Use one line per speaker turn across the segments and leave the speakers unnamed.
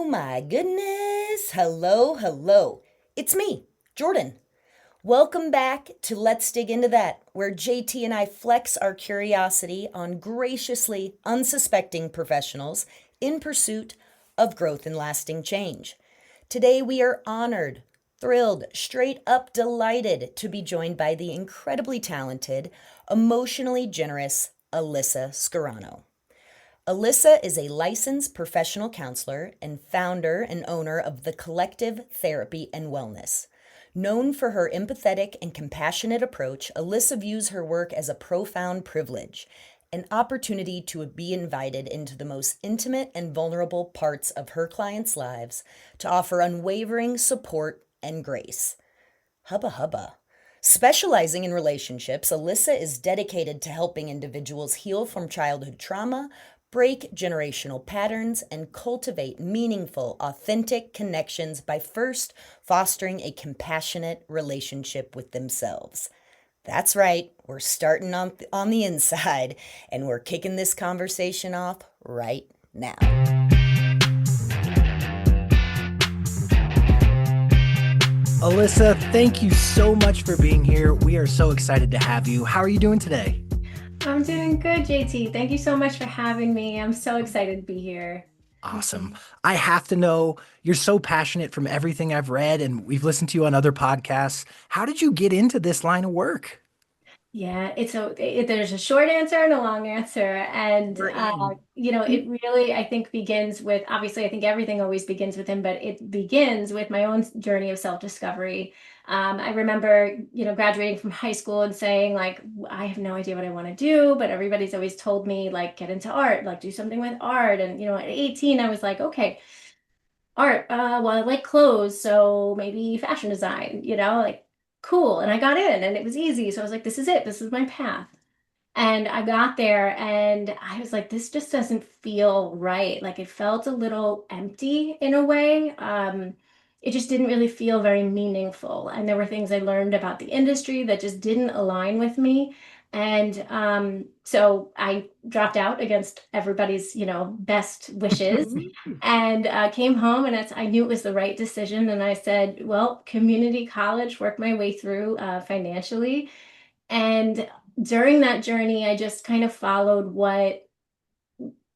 Oh my goodness. Hello, hello. It's me, Jordan. Welcome back to Let's Dig Into That, where JT and I flex our curiosity on graciously unsuspecting professionals in pursuit of growth and lasting change. Today we are honored, thrilled, straight up delighted to be joined by the incredibly talented, emotionally generous Alyssa Scarano. Alyssa is a licensed professional counselor and founder and owner of The Collective Therapy and Wellness. Known for her empathetic and compassionate approach, Alyssa views her work as a profound privilege, an opportunity to be invited into the most intimate and vulnerable parts of her clients' lives to offer unwavering support and grace. Hubba hubba. Specializing in relationships, Alyssa is dedicated to helping individuals heal from childhood trauma, break generational patterns, and cultivate meaningful, authentic connections by first fostering a compassionate relationship with themselves. That's right, we're starting on the inside, and we're kicking this conversation off right now.
Alyssa, thank you so much for being here. We are so excited to have you. How are you doing today?
I'm doing good, JT. Thank you so much for having me. I'm so excited to be here.
Awesome. I have to know, you're so passionate from everything I've read, and we've listened to you on other podcasts. How did you get into this line of work?
Yeah, there's a short answer and a long answer, and
We're in.
it really I think begins with obviously I think everything always begins with him, but it begins with my own journey of self-discovery. I remember graduating from high school and saying like I have no idea what I want to do, but everybody's always told me like get into art, like do something with art, and at 18 I was like okay. Art, well, I like clothes, so maybe fashion design, like cool. And I got in and it was easy. So I was like, this is it. This is my path. And I got there and I was like, this just doesn't feel right. Like it felt a little empty in a way. It just didn't really feel very meaningful. And there were things I learned about the industry that just didn't align with me. And so I dropped out against everybody's, best wishes and came home and I knew it was the right decision. And I said, well, community college, work my way through financially. And during that journey, I just kind of followed what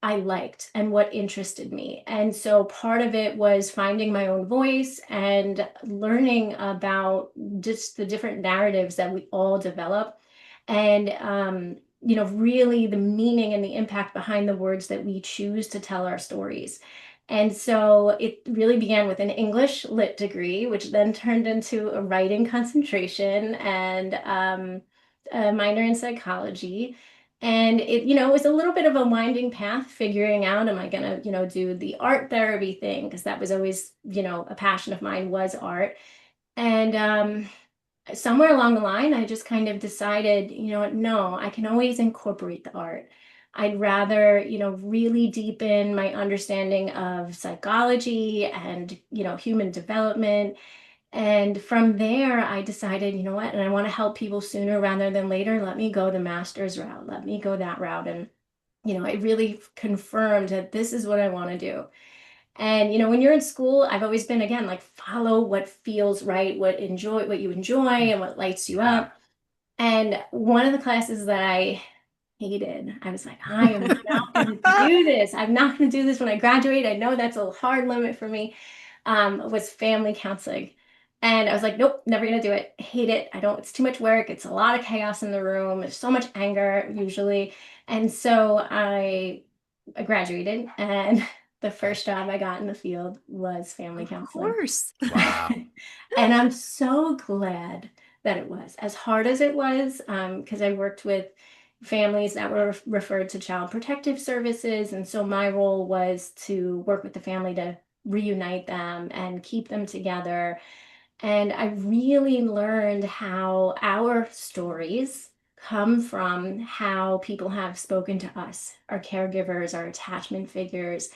I liked and what interested me. And so part of it was finding my own voice and learning about just the different narratives that we all develop. And, really the meaning and the impact behind the words that we choose to tell our stories. And so it really began with an English lit degree, which then turned into a writing concentration and a minor in psychology. And it was a little bit of a winding path figuring out, am I gonna, do the art therapy thing? Because that was always, a passion of mine was art. And somewhere along the line, I just kind of decided, you know what, no, I can always incorporate the art. I'd rather, really deepen my understanding of psychology and, human development. And from there, I decided, you know what, and I want to help people sooner rather than later. Let me go the master's route. Let me go that route. And, it really confirmed that this is what I want to do. And when you're in school, I've always been again like follow what feels right, what you enjoy and what lights you
Yeah.
up. And one of the classes that I hated, I was like, I am not going to do this. I'm not going to do this when I graduate. I know that's a hard limit for me. Was family counseling. And I was like, nope, never gonna do it. Hate it. I don't, it's too much work. It's a lot of chaos in the room. There's so much anger usually. And so I graduated and the first job I got in the field was family
Of
counseling.
course.
Wow.
And I'm so glad that it was as hard as it was, because I worked with families that were referred to Child Protective Services. And so my role was to work with the family to reunite them and keep them together. And I really learned how our stories come from how people have spoken to us, our caregivers, our attachment figures,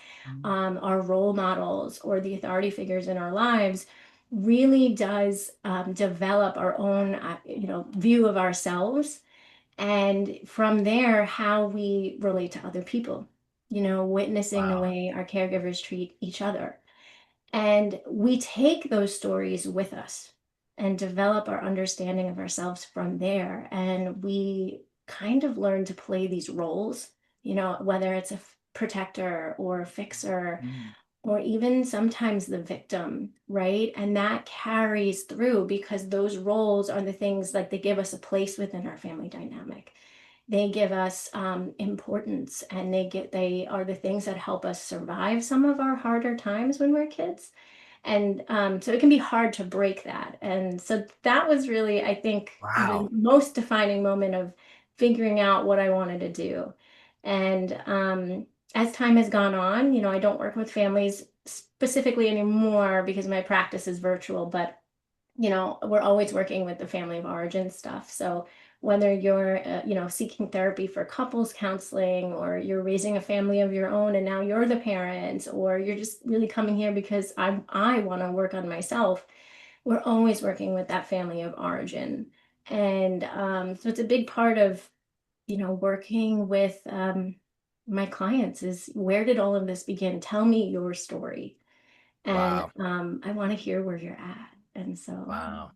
our role models, or the authority figures in our lives really does develop our own, view of ourselves. And from there, how we relate to other people, witnessing the
Wow.
way our caregivers treat each other. And we take those stories with us and develop our understanding of ourselves from there. And we kind of learn to play these roles, whether it's a protector or a fixer,
Mm.
or even sometimes the victim, right? And that carries through because those roles are the things like they give us a place within our family dynamic. They give us importance, and they are the things that help us survive some of our harder times when we're kids. And so it can be hard to break that. And so that was really, I think, the
Wow.
most defining moment of figuring out what I wanted to do. And as time has gone on, I don't work with families specifically anymore because my practice is virtual, but we're always working with the family of origin stuff. So whether you're, seeking therapy for couples counseling, or you're raising a family of your own and now you're the parent, or you're just really coming here because I want to work on myself, we're always working with that family of origin. And so it's a big part of, working with my clients is, where did all of this begin? Tell me your story. And
Wow.
I want to hear where you're at. And so,
Wow.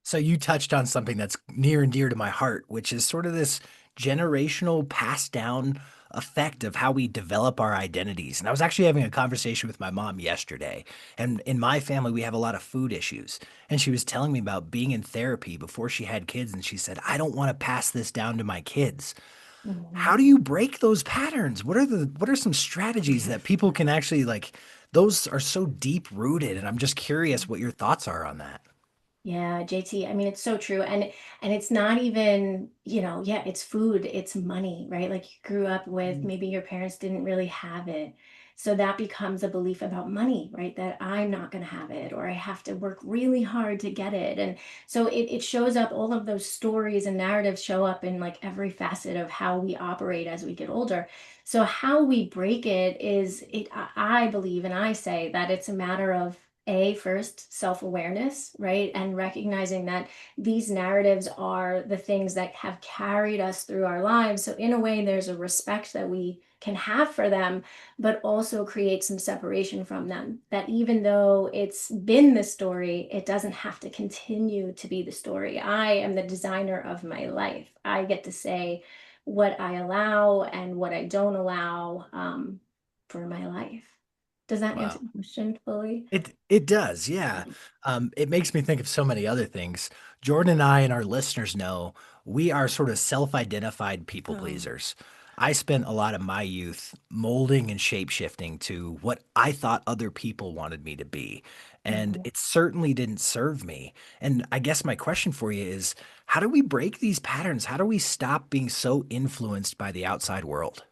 So you touched on something that's near and dear to my heart, which is sort of this generational passed down effect of how we develop our identities. And I was actually having a conversation with my mom yesterday. And in my family, we have a lot of food issues. And she was telling me about being in therapy before she had kids. And she said, I don't want to pass this down to my kids. How do
mhm.
you break those patterns? What are some strategies that people can actually like? Those are so deep rooted. And I'm just curious what your thoughts are on that.
Yeah, JT, I mean, it's so true. And it's not even, yeah, it's food, it's money, right? Like you grew up with, maybe your parents didn't really have it. So that becomes a belief about money, right? That I'm not going to have it, or I have to work really hard to get it. And so it shows up, all of those stories and narratives show up in like every facet of how we operate as we get older. So how we break it is, I believe, and I say that it's a matter of, first, self-awareness, right? And recognizing that these narratives are the things that have carried us through our lives. So in a way, there's a respect that we can have for them, but also create some separation from them. That even though it's been the story, it doesn't have to continue to be the story. I am the designer of my life. I get to say what I allow and what I don't allow for my life. Does that answer
Wow.
the question fully?
It does, yeah. It makes me think of so many other things. Jordan and I and our listeners know we are sort of self-identified people
Oh.
pleasers. I spent a lot of my youth molding and shape-shifting to what I thought other people wanted me to be, and
Mhm.
it certainly didn't serve me. And I guess my question for you is, how do we break these patterns? How do we stop being so influenced by the outside world?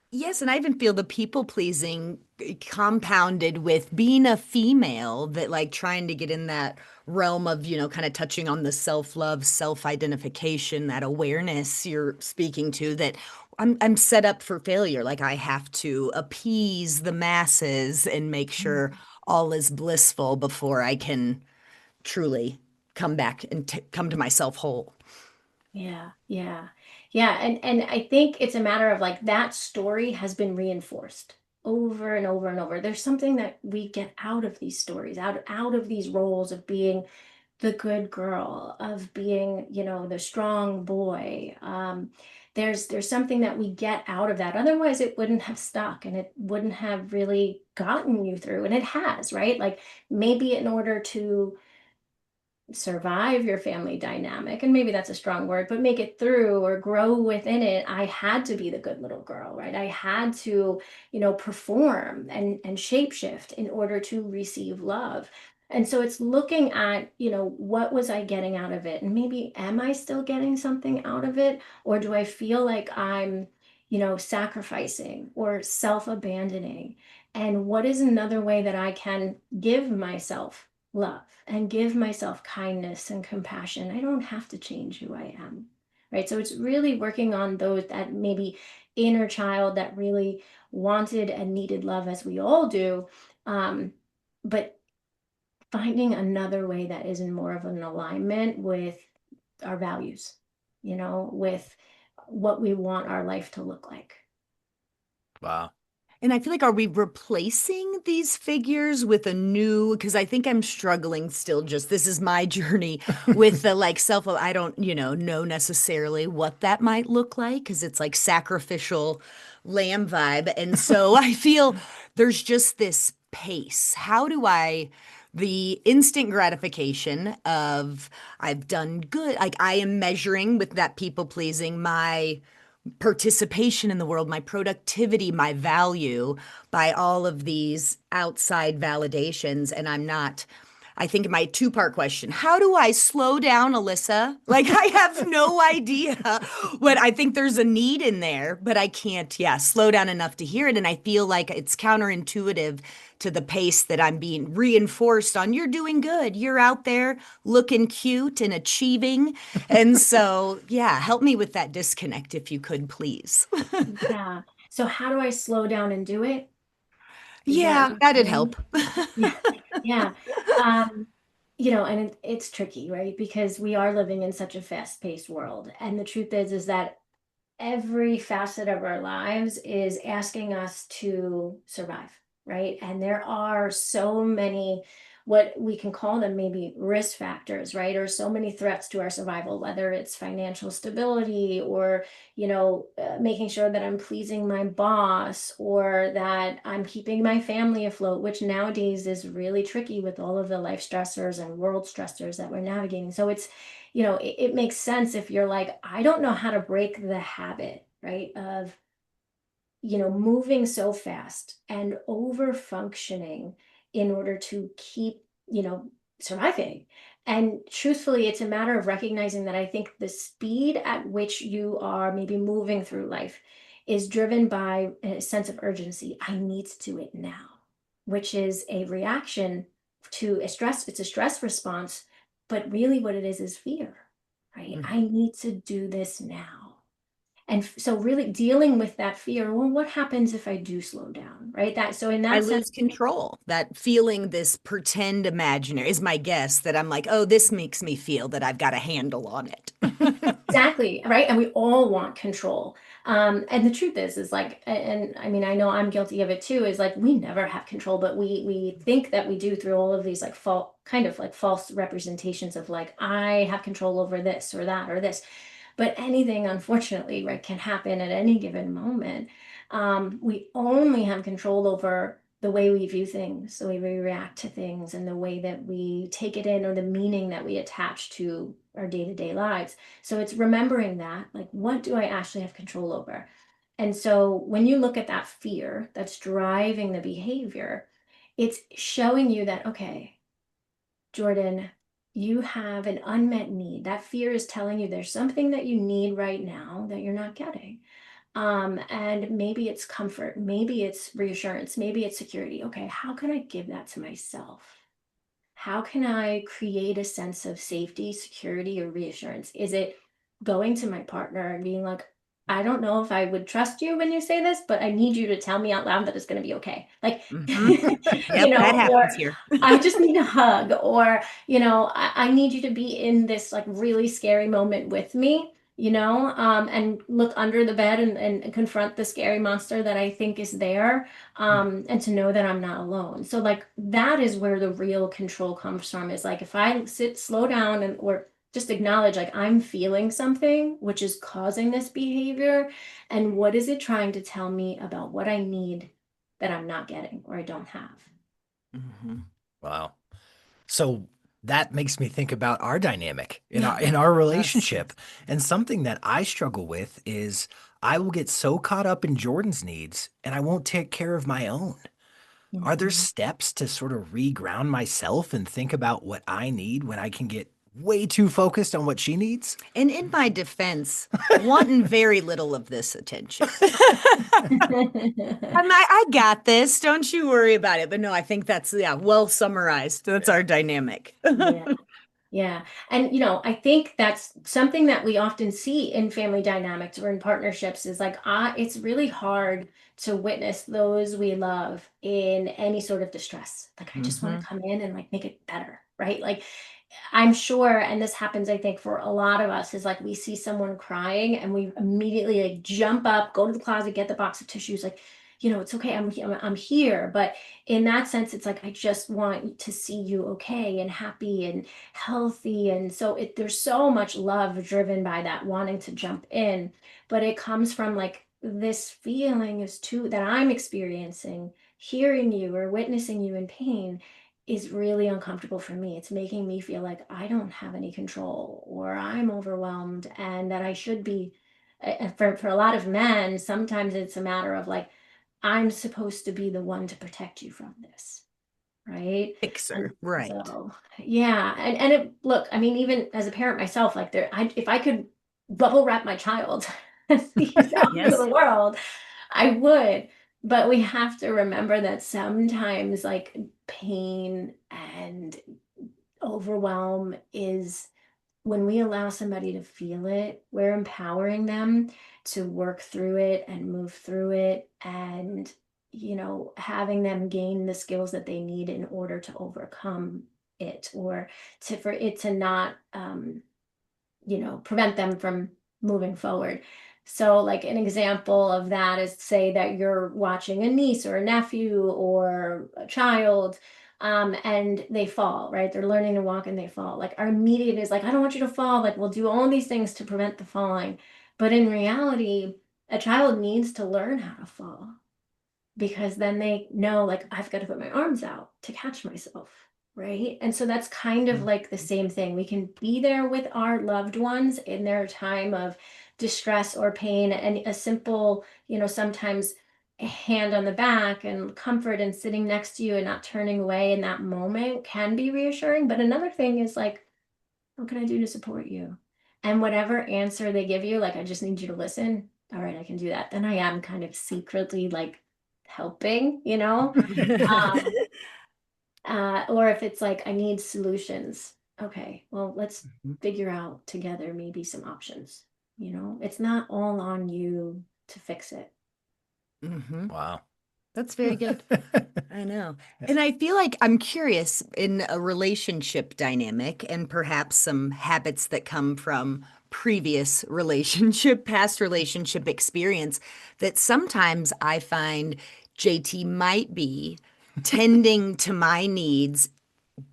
Yes, and I even feel the people pleasing compounded with being a female, that like trying to get in that realm of, kind of touching on the self-love, self-identification, that awareness you're speaking to, that I'm set up for failure. Like I have to appease the masses and make sure all is blissful before I can truly come back and come to myself whole.
Yeah, yeah. Yeah, and I think it's a matter of like that story has been reinforced over and over and over. There's something that we get out of these stories, out of these roles of being the good girl, of being, the strong boy. There's something that we get out of that. Otherwise, it wouldn't have stuck, and it wouldn't have really gotten you through. And it has, right? Like maybe in order to survive your family dynamic, and maybe that's a strong word, but make it through or grow within it, I had to be the good little girl, right? I had to, perform and shapeshift in order to receive love. And so it's looking at, what was I getting out of it, and maybe am I still getting something out of it, or do I feel like I'm, sacrificing or self-abandoning? And what is another way that I can give myself love and give myself kindness and compassion? I don't have to change who I am. Right. So it's really working on those, that maybe inner child that really wanted and needed love, as we all do. But finding another way that is in more of an alignment with our values, with what we want our life to look like.
Wow.
And I feel like, are we replacing these figures with a new? Because I think I'm struggling still. Just this is my journey with the like self. I don't, know necessarily what that might look like because it's like sacrificial lamb vibe. And so I feel there's just this pace. How do I, the instant gratification of I've done good, like I am measuring with that people pleasing my participation in the world, my productivity, my value by all of these outside validations. And I'm not, I think my two-part question, how do I slow down, Alyssa? Like I have no idea what I think there's a need in there, but I can't, slow down enough to hear it. And I feel like it's counterintuitive to the pace that I'm being reinforced on. You're doing good. You're out there looking cute and achieving. And so, help me with that disconnect if you could, please.
Yeah. So how do I slow down and do it? Is that
Yeah,
what you're
that'd
saying?
help.
Yeah. Yeah. Um, and it's tricky, right? Because we are living in such a fast-paced world. And the truth is that every facet of our lives is asking us to survive, right? And there are so many, what we can call them maybe risk factors, right? Or so many threats to our survival, whether it's financial stability or, making sure that I'm pleasing my boss or that I'm keeping my family afloat, which nowadays is really tricky with all of the life stressors and world stressors that we're navigating. So it makes sense if you're like, I don't know how to break the habit, right, of, moving so fast and over functioning in order to keep, surviving. And truthfully, it's a matter of recognizing that I think the speed at which you are maybe moving through life is driven by a sense of urgency. I need to do it now, which is a reaction to a stress. It's a stress response, but really what it is fear, right? I need to do this now. And so really dealing with that fear, well, what happens if I do slow down, right? That so in
I
that sense,
lose control. That feeling, this pretend imaginary is my guess that I'm like, oh, this makes me feel that I've got a handle on it.
exactly, right? And we all want control. And the truth is like, and I mean, I know I'm guilty of it too, is like we never have control, but we think that we do through all of these like false kind of like false representations of like, I have control over this or that or this. But anything, unfortunately, right, can happen at any given moment. We only have control over the way we view things, the way we react to things, and the way that we take it in or the meaning that we attach to our day-to-day lives. So it's remembering that, like, what do I actually have control over? And so when you look at that fear that's driving the behavior, it's showing you that, okay, Jordan, you have an unmet need. That fear is telling you there's something that you need right now that you're not getting. And maybe it's comfort, maybe it's reassurance, maybe it's security. Okay, how can I give that to myself? How can I create a sense of safety, security, or reassurance? Is it going to my partner and being like, I don't know if I would trust you when you say this, but I need you to tell me out loud that it's going to be okay. Like,
Hmm. Yep, that
or
happens here.
I just need a hug, or, I need you to be in this like really scary moment with me, and look under the bed and confront the scary monster that I think is there, and to know that I'm not alone. So like that is where the real control comes from, is like if I slow down and or just acknowledge like I'm feeling something which is causing this behavior, and what is it trying to tell me about what I need that I'm not getting or I don't have.
Mhm. Wow. So that makes me think about our dynamic in
Yeah.
our
Yes.
relationship. And something that I struggle with is I will get so caught up in Jordan's needs and I won't take care of my own. Are there
Mhm.
steps to sort of reground myself and think about what I need when I can get way too focused on what she needs?
And in my defense, wanting very little of this attention. I got this. Don't you worry about it. But no, I think that's, well summarized. That's our dynamic.
Yeah. Yeah. And, I think that's something that we often see in family dynamics or in partnerships is like, it's really hard to witness those we love in any sort of distress. Like, I just want
Hmm.
to come in and like make it better. Right. Like, I'm sure, and this happens, I think, for a lot of us, is like we see someone crying and we immediately like jump up, go to the closet, get the box of tissues, like, it's okay. I'm here. But in that sense, it's like, I just want to see you okay and happy and healthy. And so there's so much love driven by that wanting to jump in, but it comes from like this feeling is too that I'm experiencing, hearing you or witnessing you in pain is really uncomfortable for me. It's making me feel like I don't have any control or I'm overwhelmed and that I should be. For a lot of men, sometimes it's a matter of like, I'm supposed to be the one to protect you from this, right? And
Fixer, right.
so, yeah, and look, I mean, even as a parent myself, like if I could bubble wrap my child and he's out into the
Yes.
world, I would. But we have to remember that sometimes like pain and overwhelm is when we allow somebody to feel it, we're empowering them to work through it and move through it and, having them gain the skills that they need in order to overcome it or for it to not, prevent them from moving forward. So, like an example of that is say that you're watching a niece or a nephew or a child, and they fall, right? They're learning to walk and they fall. Like our immediate is like, I don't want you to fall. Like we'll do all these things to prevent the falling. But in reality, a child needs to learn how to fall because then they know like I've got to put my arms out to catch myself, right? And so that's kind of like the same thing. We can be there with our loved ones in their time of distress or pain, and a simple, sometimes a hand on the back and comfort and sitting next to you and not turning away in that moment can be reassuring. But another thing is like, what can I do to support you? And whatever answer they give you, like, I just need you to listen. All right, I can do that. Then I am kind of secretly like helping, Um, or if it's like I need solutions. Okay, well, let's figure out together maybe some options. It's not all on you to fix it.
Hmm.
Wow.
That's very good. I know. And I feel like I'm curious in a relationship dynamic and perhaps some habits that come from previous relationship, past relationship experience that sometimes I find JT might be tending to my needs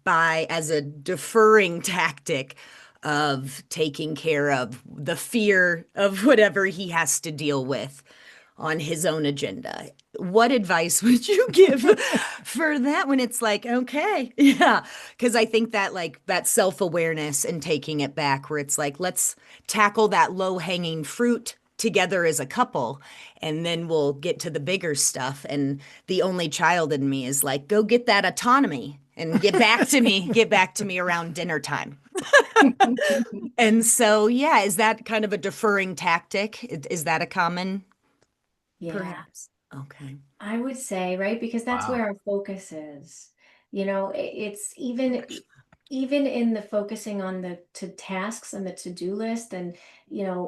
by as a deferring tactic of taking care of the fear of whatever he has to deal with on his own agenda. What advice would you give for that when it's like, okay, yeah, because I think that like that self-awareness and taking it back where it's like, let's tackle that low-hanging fruit together as a couple and then we'll get to the bigger stuff. And the only child in me is like, go get that autonomy and get back to me around dinner time. And so, yeah, is that kind of a deferring tactic? Is that a common,
Yeah.
perhaps? Okay.
I would say, right, because that's
Wow.
where our focus is. It's even in the focusing on the to tasks and the to-do list and,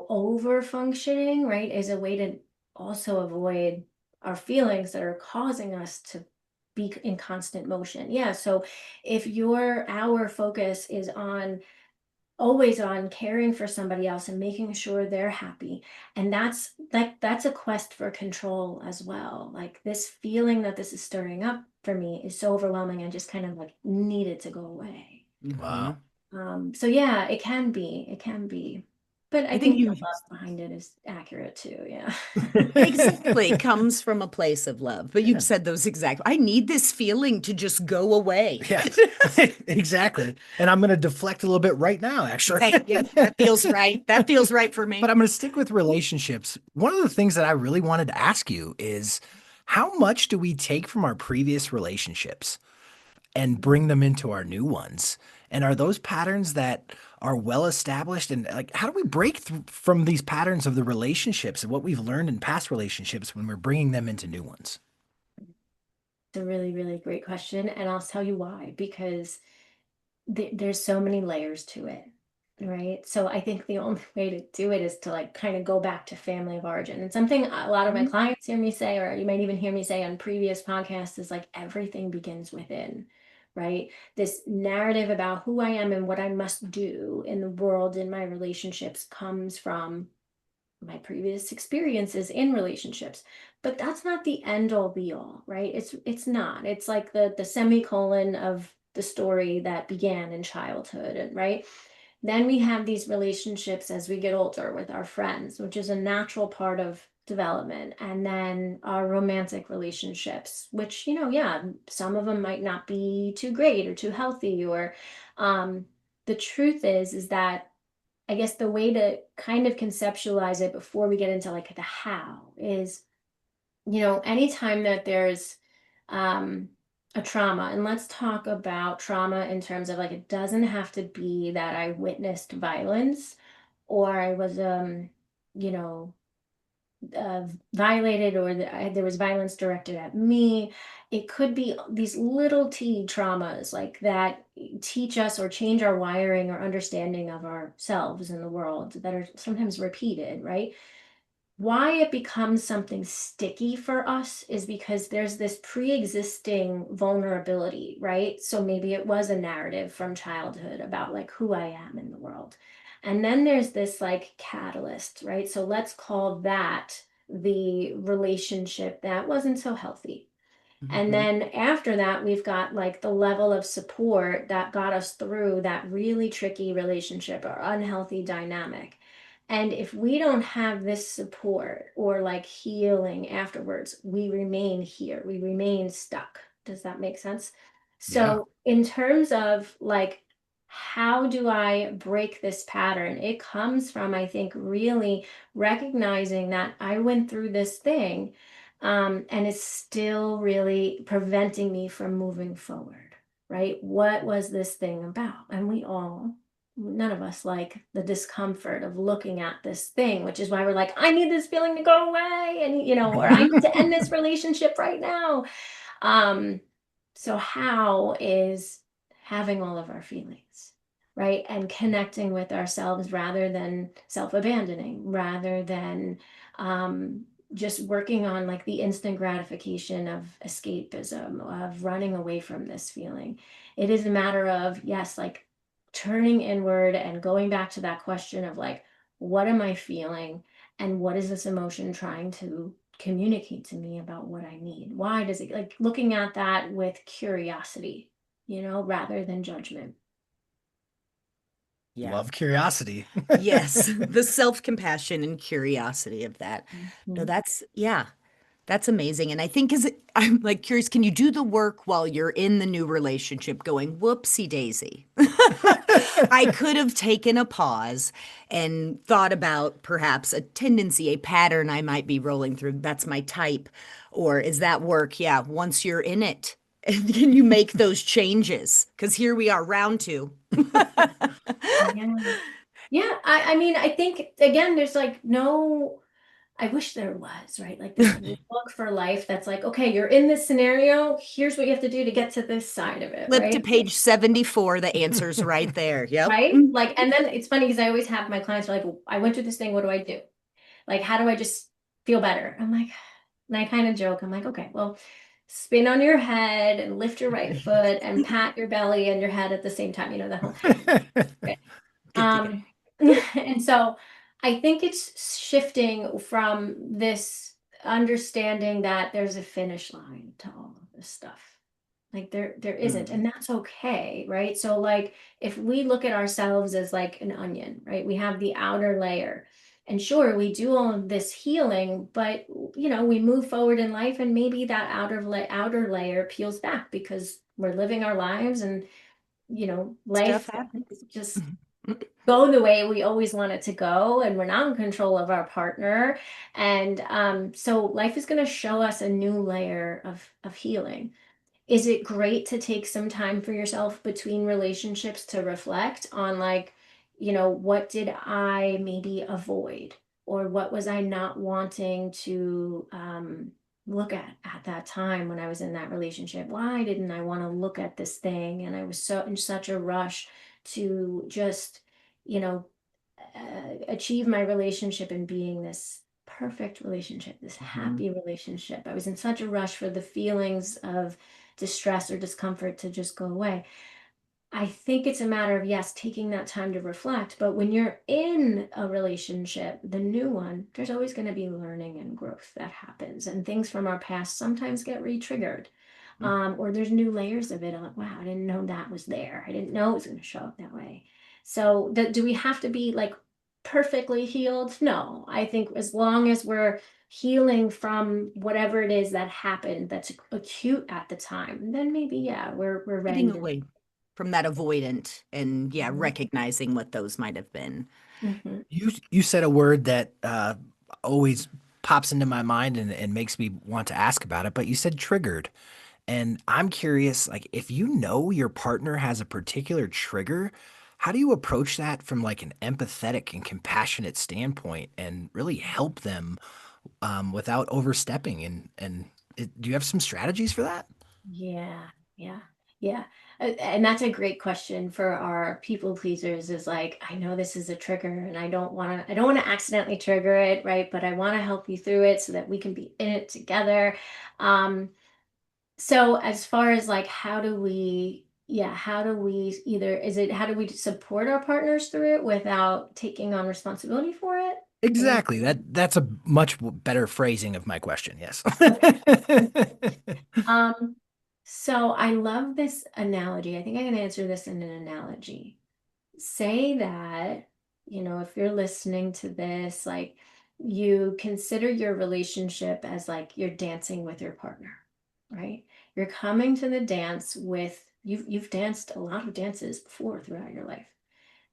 over functioning, right, is a way to also avoid our feelings that are causing us to be in constant motion. Yeah, so if our focus is on always on caring for somebody else and making sure they're happy, and that's a quest for control as well. Like this feeling that this is stirring up for me is so overwhelming, I just kind of like need it to go away.
Hmm.
Wow.
So yeah, it can be, but I
I think
think the
you
love behind it is accurate too. Yeah.
exactly comes from a place of love. But you
Yeah.
said those exact, I need this feeling to just go away.
Yeah, exactly. And I'm going to deflect a little bit right now, actually.
Thank you. That feels right. That feels right for
But
me.
I'm going to stick with relationships. One of the things that I really wanted to ask you is how much do we take from our previous relationships and bring them into our new ones? And are those patterns that are well established? And like, how do we break from these patterns of the relationships and what we've learned in past relationships when we're bringing them into new ones?
It's a really, really great question, and I'll tell you why. Because there's so many layers to it, right? So I think the only way to do it is to like kind of go back to family of origin. And something a lot of my clients hear me say, or you might even hear me say on previous podcasts, is like everything begins within, right? This narrative about who I am and what I must do in the world, in my relationships, comes from my previous experiences in relationships. but that's not the end all be all, right? It's not. It's like the semicolon of the story that began in childhood, and right? Then we have these relationships as we get older with our friends, which is a natural part of development. And then our romantic relationships, which, yeah, some of them might not be too great or too healthy, or the truth is that I guess the way to kind of conceptualize it before we get into like the how is, anytime that there's um, a trauma, and let's talk about trauma in terms of like, it doesn't have to be that I witnessed violence or I was, you know, violated or there was violence directed at me. It could be these little t traumas like that teach us or change our wiring or understanding of ourselves in the world that are sometimes repeated, right? Why it becomes something sticky for us is because there's this pre-existing vulnerability, right? So maybe it was a narrative from childhood about like who I am in the world. And then there's this like catalyst, right? So let's call that the relationship that wasn't so healthy. And
Mhm.
then after that, we've got like the level of support that got us through that really tricky relationship or unhealthy dynamic. And if we don't have this support or like healing afterwards, we remain here, we remain stuck. Does that make sense?
Yeah.
So, in terms of like, how do I break this pattern? It comes from, I think, really recognizing that I went through this thing and it's still really preventing me from moving forward, right? What was this thing about? And none of us like the discomfort of looking at this thing, which is why we're like, I need this feeling to go away, and or I need to end this relationship right now. Um, so how is having all of our feelings, right? And connecting with ourselves rather than self-abandoning, rather than um, just working on like the instant gratification of escapism, of running away from this feeling. It is a matter of, yes, like turning inward and going back to that question of like, what am I feeling? And what is this emotion trying to communicate to me about what I need? Why does it like looking at that with curiosity, rather than judgment?
Yeah.
Love curiosity.
Yes, the self-compassion and curiosity of that. No,
Mhm.
yeah, that's amazing. And I think I'm like curious, can you do the work while you're in the new relationship going, whoopsie daisy? I could have taken a pause and thought about perhaps a tendency, a pattern I might be rolling through. That's my type. Or is that work? Yeah, once you're in it, and can you make those changes? Because here we are, round two.
Yeah. Yeah. I mean, I think again, there's like no, I wish there was, right? Like this book for life that's like, okay, you're in this scenario. Here's what you have to do to get to this side of it,
Flip to
right?
page 74, the answer's right there. Yep.
Right? Like, and then it's funny because I always have my clients are like, I went through this thing. What do I do? Like, how do I just feel better? I'm like, and I kind of joke. I'm like, okay, well, spin on your head and lift your right foot and pat your belly and your head at the same time. The whole.
Get together.
Um, and so I think it's shifting from this understanding that there's a finish line to all of this stuff. Like there isn't,
Mm.
and that's okay, right? So like if we look at ourselves as like an onion, right? We have the outer layer. And sure, we do all of this healing, but we move forward in life and maybe that outer layer peels back because we're living our lives and
Stuff
life
happens.
just go the way we always want it to go and we're not in control of our partner and so life is going to show us a new layer of healing. Is it great to take some time for yourself between relationships to reflect on like, what did I maybe avoid or what was I not wanting to look at that time when I was in that relationship? Why didn't I want to look at this thing? And I was so in such a rush to just, you know, achieve my relationship and being this perfect relationship, this
Mhm.
happy relationship. I was in such a rush for the feelings of distress or discomfort to just go away. I think it's a matter of, yes, taking that time to reflect, but when you're in a relationship, the new one, there's always going to be learning and growth that happens, and things from our past sometimes get re-triggered. Or there's new layers of it. I'm like, wow, I didn't know that was there. I didn't know it was going to show up that way. So, do we have to be like perfectly healed? No. I think as long as we're healing from whatever it is that happened that's acute at the time, then maybe, yeah, we're
Getting
ready to.
away from that avoidant and yeah,
Mhm.
recognizing what those might have been.
Mhm.
You said a word that always pops into my mind and makes me want to ask about it, but you said triggered. And I'm curious, like, if you know your partner has a particular trigger, how do you approach that from like an empathetic and compassionate standpoint and really help them without overstepping? Do you have some strategies for that?
Yeah, yeah, yeah. And that's a great question for our people pleasers is like, I know this is a trigger and I don't want to accidentally trigger it, right? But I want to help you through it so that we can be in it together. Um, so as far as like, how do we how do we support our partners through it without taking on responsibility for it? I think,
Exactly. That's a much better phrasing of my question. Yes.
okay. Um, so I love this analogy. I think I can answer this in an analogy. Say that, if you're listening to this, like you consider your relationship as like you're dancing with your partner, right? You're coming to the dance with you've danced a lot of dances before throughout your life.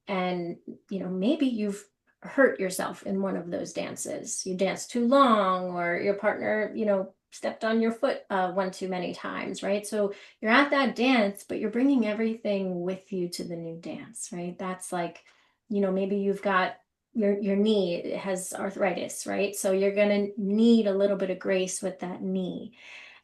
And maybe you've hurt yourself in one of those dances. You danced too long, or your partner stepped on your foot one too many times, right? So you're at that dance, but you're bringing everything with you to the new dance, right? That's like, maybe you've got your knee has arthritis, right? So you're going to need a little bit of grace with that knee.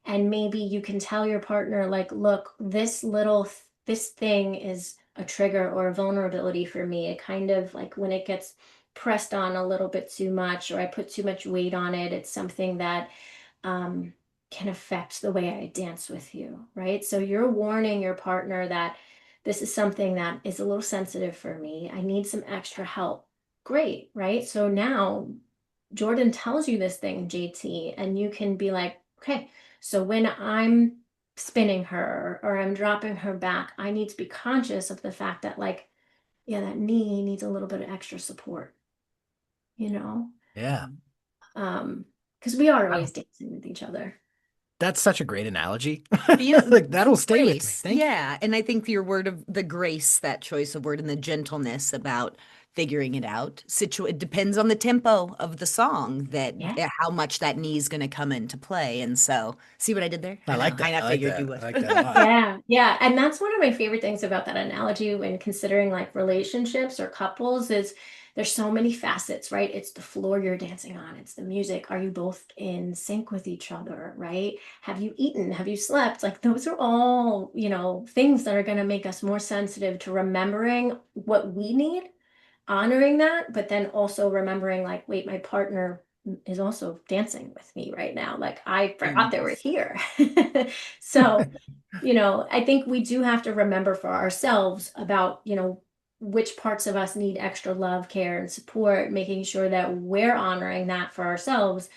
And maybe you can tell your partner, like, look, this thing is a trigger or a vulnerability for me. It kind of like when it gets pressed on a little bit too much, or I put too much weight on it, it's something that um, can affect the way I dance with you, right? So you're warning your partner that this is something that is a little sensitive for me. I need some extra help. Great, right? So now Jordan tells you this thing, JT, and you can be like, okay, so when I'm spinning her or I'm dropping her back, I need to be conscious of the fact that, like, yeah, that knee needs a little bit of extra support, you know?
Yeah.
Um, because we are
Wow.
always dancing with each other.
That's such a great analogy.
Feel
Like that'll stay with me.
grace.
Thank you.
Yeah. And I think your word of the grace, that choice of word and the gentleness about figuring it out. It depends on the tempo of the song that
Yeah.
how much that knee is going to come into play. And so, see what I did there?
I
I know.
like that.
I
I like
figured you
that. I
would.
like that a lot.
Yeah, yeah. And that's one of my favorite things about that analogy when considering like relationships or couples is there's so many facets, right? It's the floor you're dancing on, it's the music. Are you both in sync with each other, right? Have you eaten? Have you slept? Like those are all, things that are going to make us more sensitive to remembering what we need, honoring that, but then also remembering like, wait, my partner is also dancing with me right now. Like I forgot they were
Yes.
here. So, I think we do have to remember for ourselves about, which parts of us need extra love, care, and support, making sure that we're honoring that for ourselves,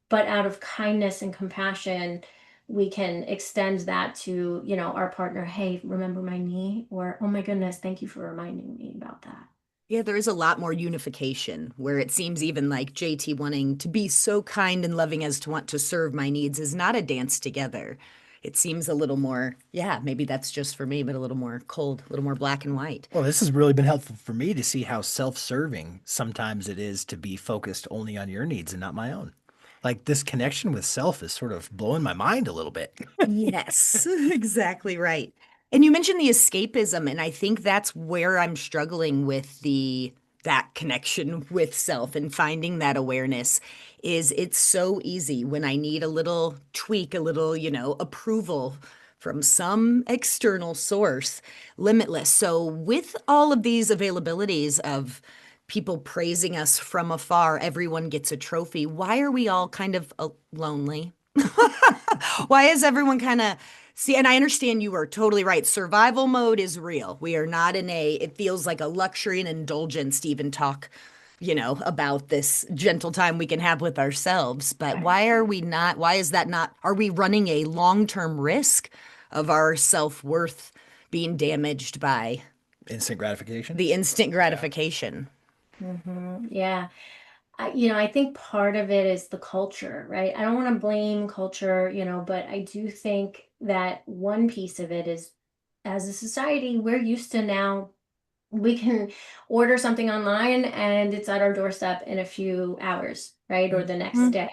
but out of kindness and compassion, we can extend that to, our partner. Hey, remember my knee? Or, oh my goodness, thank you for reminding me about that.
Yeah, there is a lot more unification where it seems even like JT wanting to be so kind and loving as to want to serve my needs is not a dance together. It seems a little more, yeah, maybe that's just for me, but a little more cold, a little more black and white.
Well, this has really been helpful for me to see how self-serving sometimes it is to be focused only on your needs and not my own. Like this connection with self is sort of blowing my mind a little bit.
Yes, exactly right. And you mentioned the escapism, and I think that's where I'm struggling with the that connection with self and finding that awareness is it's so easy when I need a little tweak, a little, approval from some external source, limitless. So with all of these availabilities of people praising us from afar, everyone gets a trophy. Why are we all kind of lonely? Why is everyone kind of See, and I understand you are totally right. Survival mode is real. We are not in a, it feels like a luxury and indulgence to even talk, about this gentle time we can have with ourselves. But
Right.
why are we not, why is that not, are we running a long-term risk of our self-worth being damaged by
Instant gratification.
the instant
Yeah.
gratification?
Yeah. I think part of it is the culture, right? I don't want to blame culture, but I do think that one piece of it is as a society, we're used to now we can order something online and it's at our doorstep in a few hours, right? Or the next
Mhm.
day.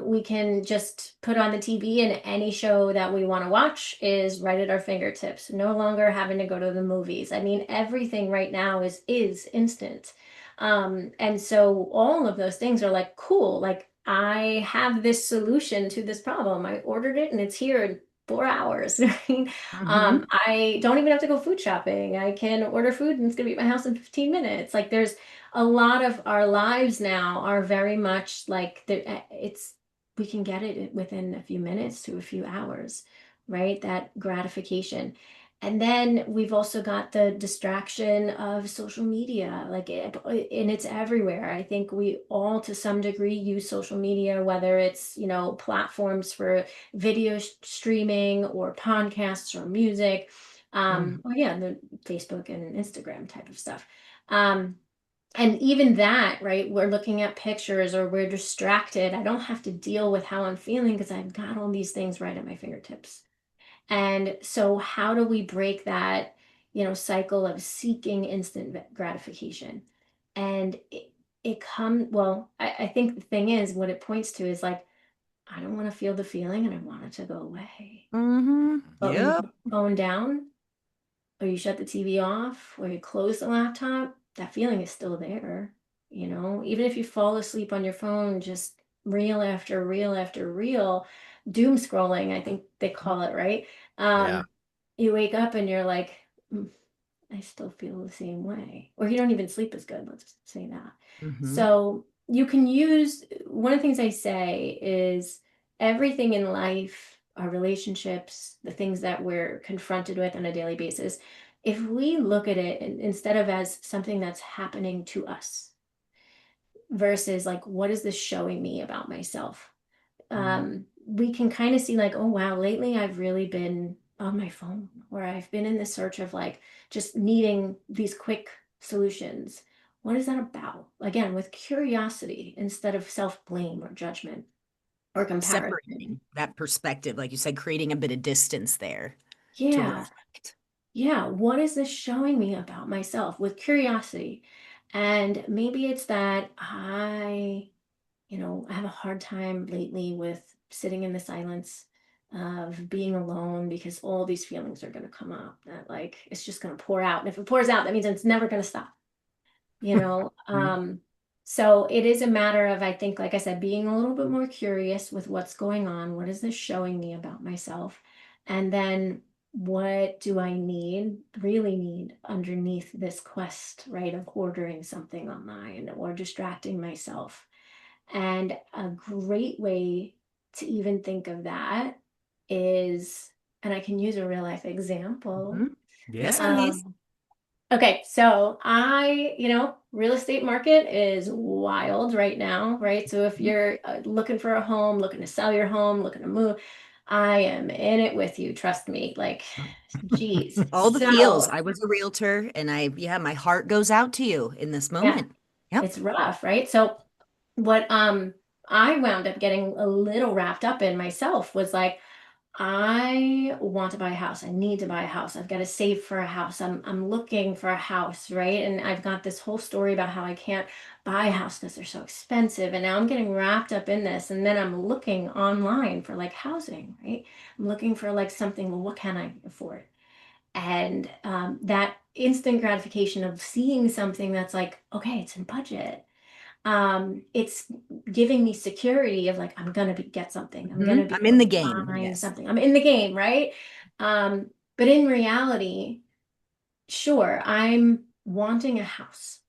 We can just put on the TV and any show that we want to watch is right at our fingertips. No longer having to go to the movies. I mean, everything right now is instant. And so all of those things are like cool. Like I have this solution to this problem. I ordered it and it's here in 4 hours. Right?
Mhm.
I don't even have to go food shopping. I can order food and it's gonna be at my house in 15 minutes. Like there's a lot of our lives now are very much like it's we can get it within a few minutes to a few hours, right? That gratification. And then we've also got the distraction of social media, and it's everywhere. I think we all, to some degree, use social media, whether it's, platforms for video streaming or podcasts or music,
Mhm.
or yeah, the Facebook and Instagram type of stuff. Um, and even that, right? We're looking at pictures or we're distracted. I don't have to deal with how I'm feeling because I've got all these things right at my fingertips. And so, how do we break that, cycle of seeking instant gratification? And well, I think the thing is, what it points to is like, I don't want to feel the feeling and I want it to go away.
Mhm.
But when you
Yep.
put the phone down, or you shut the TV off, or you close the laptop, that feeling is still there. Even if you fall asleep on your phone, just reel after reel after reel, doom scrolling, I think they call it, right?
Yeah.
Um, you wake up and you're like, "Mm, I still feel the same way. Or you don't even sleep as good, let's say that.
Mhm.
So you can use one of the things I say is everything in life, our relationships, the things that we're confronted with on a daily basis, if we look at it instead of as something that's happening to us versus like, what is this showing me about myself?
Mhm.
We can kind of see like, oh wow, lately I've really been on my phone or I've been in the search of like just needing these quick solutions. What is that about? Again, with curiosity instead of self-blame or judgment or comparison.
Separating that perspective, like you said, creating a bit of distance there to
Yeah.
reflect.
Yeah. What is this showing me about myself with curiosity? And maybe it's that I have a hard time lately with sitting in the silence of being alone because all these feelings are going to come up that like it's just going to pour out. And if it pours out, that means it's never going to stop, you know?
Mhm.
So it is a matter of, I think, like I said, being a little bit more curious with what's going on. What is this showing me about myself? And then what do I really need underneath this quest, right, of ordering something online or distracting myself? And a great way to even think of that is, and I can use a real life example.
Mhm. Yes,
Yeah.
please.
Okay, so real estate market is wild right now, right? So if
Mhm.
you're looking for a home, looking to sell your home, looking to move, I am in it with you, trust me. Like, geez.
All the feels.
So,
I was a realtor and yeah, my heart goes out to you in this
yeah,
moment. Yep.
it's rough, right? So what I wound up getting a little wrapped up in myself was like, I want to buy a house. I need to buy a house. I've got to save for a house. I'm looking for a house, right? And I've got this whole story about how I can't buy a house because they're so expensive. And now I'm getting wrapped up in this. And then I'm looking online for like housing, right? I'm looking for like something, well, what can I afford? And that instant gratification of seeing something that's like, okay, it's in budget, it's giving me security of like I'm gonna get something, I'm gonna
Mhm.
be
I'm in
able
the
to
game.
find
Yes.
something, I'm in the game, right? But in reality, sure, I'm wanting a house,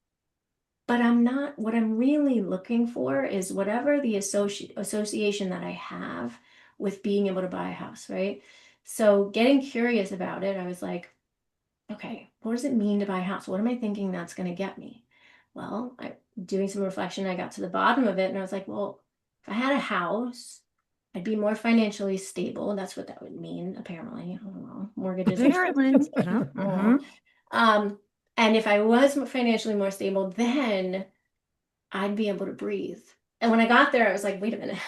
but I'm not, what I'm really looking for is whatever the association that I have with being able to buy a house, right? So getting curious about it, I was like, okay, what does it mean to buy a house? What am I thinking that's going to get me? Well, doing some reflection, I got to the bottom of it and I was like, well, if I had a house, I'd be more financially stable. That's what that would mean, apparently. I don't know. Mortgages are
Apparently.
Mhm. And if I was financially more stable, then I'd be able to breathe. And when I got there, I was like, wait a minute,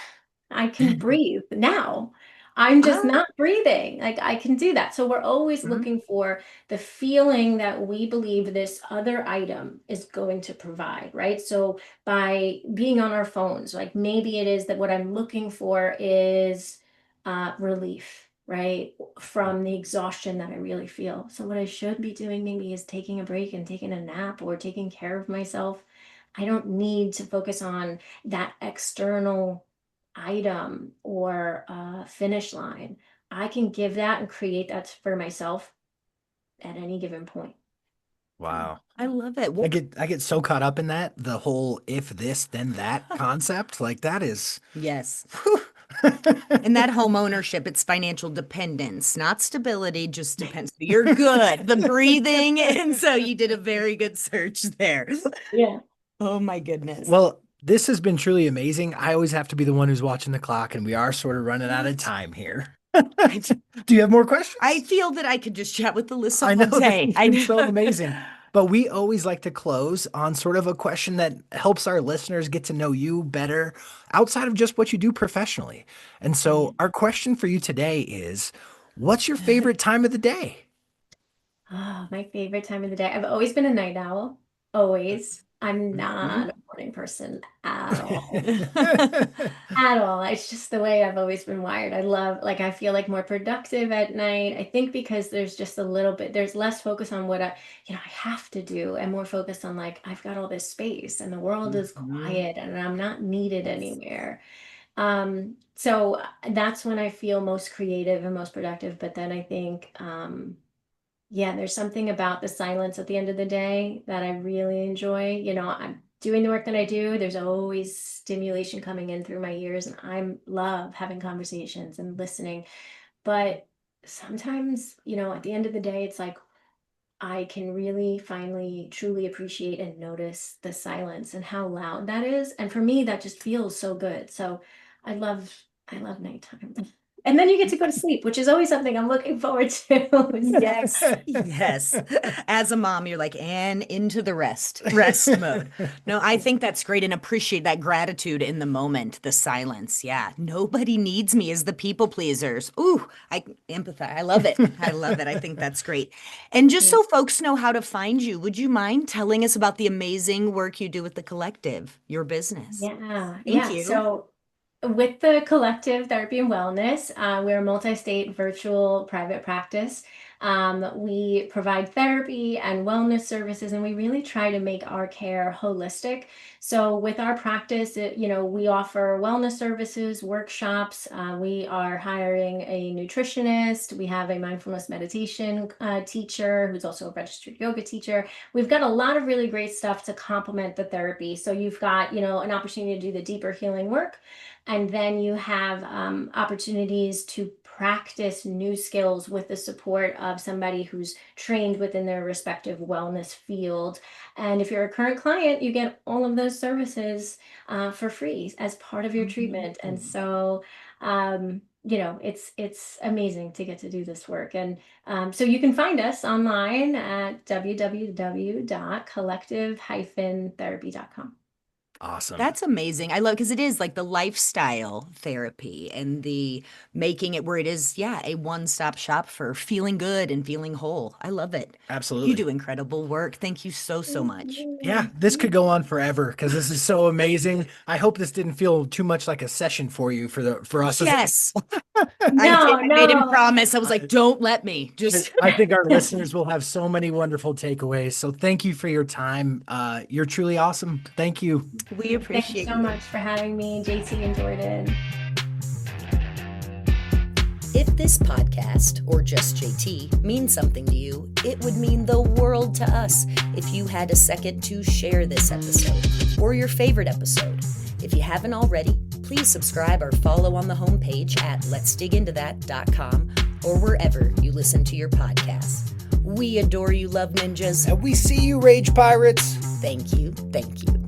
I can breathe now. I'm just
Ah,
not breathing. Like I can do that. So we're always
mhm.
looking for the feeling that we believe this other item is going to provide, right? So by being on our phones, like maybe it is that what I'm looking for is relief, right? From the exhaustion that I really feel. So what I should be doing maybe is taking a break and taking a nap or taking care of myself. I don't need to focus on that external item or finish line. I can give that and create that for myself at any given point.
Wow.
I love it.
I
Well,
get so caught up in that, the whole if this then that concept. Like that is
yes.
whew.
And that home ownership, it's financial dependence, not stability, just depends. You're good. The breathing. And so you did a very good search there.
Yeah.
Oh my goodness.
Well, this has been truly amazing. I always have to be the one who's watching the clock, and we are sort of running out of time here. Do you have more questions?
I feel that I could just chat with Alyssa
I
all
know this
day.
has been so amazing. But we always like to close on sort of a question that helps our listeners get to know you better outside of just what you do professionally. And so our question for you today is, what's your favorite time of the day?
Oh, my favorite time of the day. I've always been a night owl. Always. I'm not a morning person at all. At all. It's just the way I've always been wired. Like, I feel like more productive at night. I think because there's just a little bit, there's less focus on what I have to do and more focus on like, I've got all this space and the world is
Mhm.
quiet and I'm not needed
Yes.
anywhere. So that's when I feel most creative and most productive. But then I think, yeah, there's something about the silence at the end of the day that I really enjoy. I'm doing the work that I do. There's always stimulation coming in through my ears, and I love having conversations and listening. But sometimes, at the end of the day, it's like I can really finally truly appreciate and notice the silence and how loud that is. And for me, that just feels so good. So I love I love nighttime. And then you get to go to sleep, which is always something I'm looking forward to.
Yes, yes. As a mom, you're like, and into the rest mode. No, I think that's great and appreciate that gratitude in the moment, the silence. Yeah, nobody needs me as the people pleasers. Ooh, I empathize. I love it. I love it. I think that's great. And just so folks know how to find you, would you mind telling us about the amazing work you do with the collective, your business?
Yeah,
Thank
yeah.
you.
So with the Collective Therapy and Wellness, we're a multi-state virtual private practice. We provide therapy and wellness services, and we really try to make our care holistic. So with our practice, we offer wellness services, workshops. We are hiring a nutritionist. We have a mindfulness meditation teacher who's also a registered yoga teacher. We've got a lot of really great stuff to complement the therapy. So you've got, an opportunity to do the deeper healing work. And then you have opportunities to practice new skills with the support of somebody who's trained within their respective wellness field. And if you're a current client, you get all of those services for free as part of your treatment. And so, it's amazing to get to do this work. And so you can find us online at www.collective-therapy.com.
Awesome.
That's amazing. I love because it is like the lifestyle therapy and the making it where it is, yeah, a one-stop shop for feeling good and feeling whole. I love it. You
Absolutely.
do incredible work. Thank you so, so much.
Yeah, this could go on forever because this is so amazing. I hope this didn't feel too much like a session for you for us.
Yes, I did.
No,
I made him
no.
promise. I was like, don't let me. Just
I think our listeners will have so many wonderful takeaways. So thank you for your time. You're truly awesome. Thank you.
we
Thank you
appreciate
so
you.
much for having me, JT and Jordan.
If this podcast, or just JT, means something to you, it would mean the world to us if you had a second to share this episode or your favorite episode. If you haven't already, please subscribe or follow on the homepage at letsdigintothat.com or wherever you listen to your podcasts. We adore you, love ninjas.
And we see you, Rage Pirates.
Thank you. Thank you.